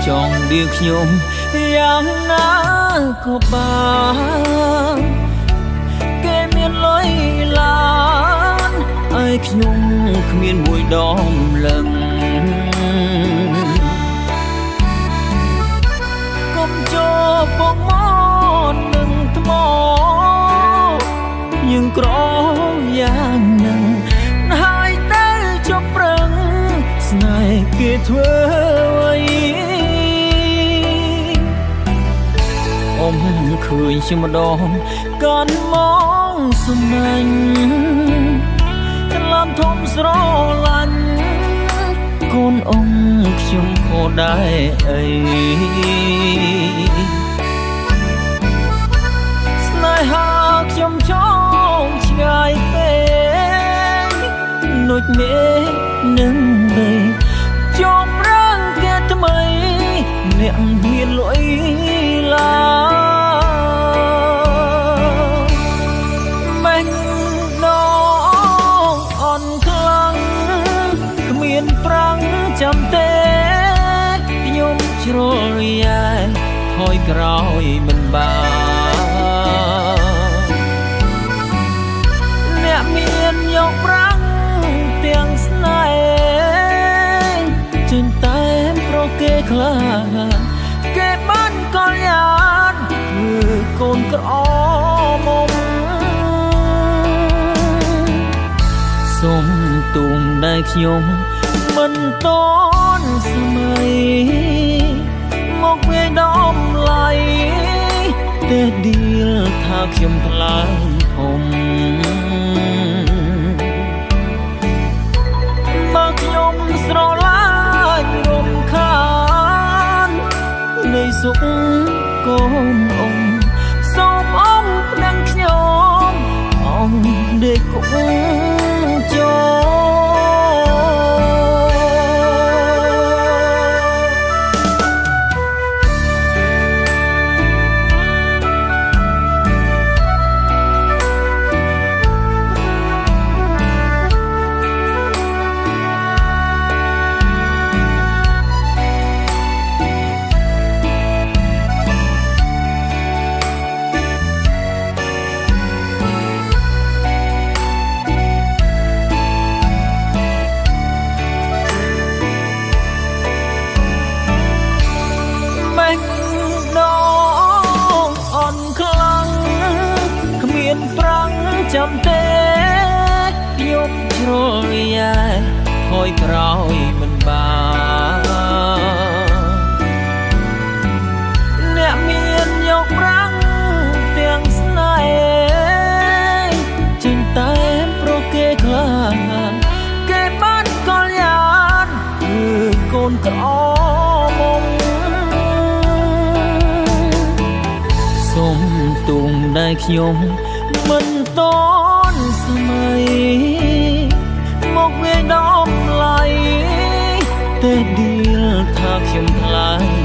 ចង់ដៀខ្ញុំយ៉ាងណាក៏បានគេមានលុយឡានឲ្យខ្ញុំគ្មានមួយដងលឹងកុំចូលពងមកនឹងថ្មយើងក្រយ៉ាងនឹងហើយតែជប់ប្រឹងស្នេហ៍គេធ្វើអ្វីអមឃើញជាម្ដងកាន់មកសម្លាញ់កន្លំធំស្រឡាញ់កូនអងខ្ញុំខកដែរអីស្នេហាខ្ញុំចង់ឆ្ងាយពេកនុចមេនឹងដីជុំរាំងគេថ្មីអ្នកមានលុយឡាមែងដងអន់ខ្លាំងគ្មានប្រាំងចាំទេខ្ញុំជ្រុលយ៉ាយថយក្រោយមិនបានអ្នកមានយកប្រាំងទាំងស្នេហ៍ចេញតែប្រគេខ្លាគេបានកលយានគឺកូនក្រមុំសុំទុំដែលខ្ញុំមិនតន់សម័យមកវាដំឡៃតែឌីលថាខ្ញុំថ្លើមធំបើខ្ញុំស្រឡាញ់រំខាននៃសុខកូនអងសូមអងនឹងខ្ញុំអងដេកគង់ចូលចាំទេខ្ញុំជ្រុលយ៉ាយថយក្រោយមិនបានអ្នកមានយកប្រាំងទាំងស្នេហ៍ចេញតែប្រគេខ្លាគេបានកលយានគឺកូនក្រមុំសុំទុំដែលខ្ញុំមិនតន់សម័យមកវាដំឡៃតែឌីលថាខ្ញុំថ្លៃ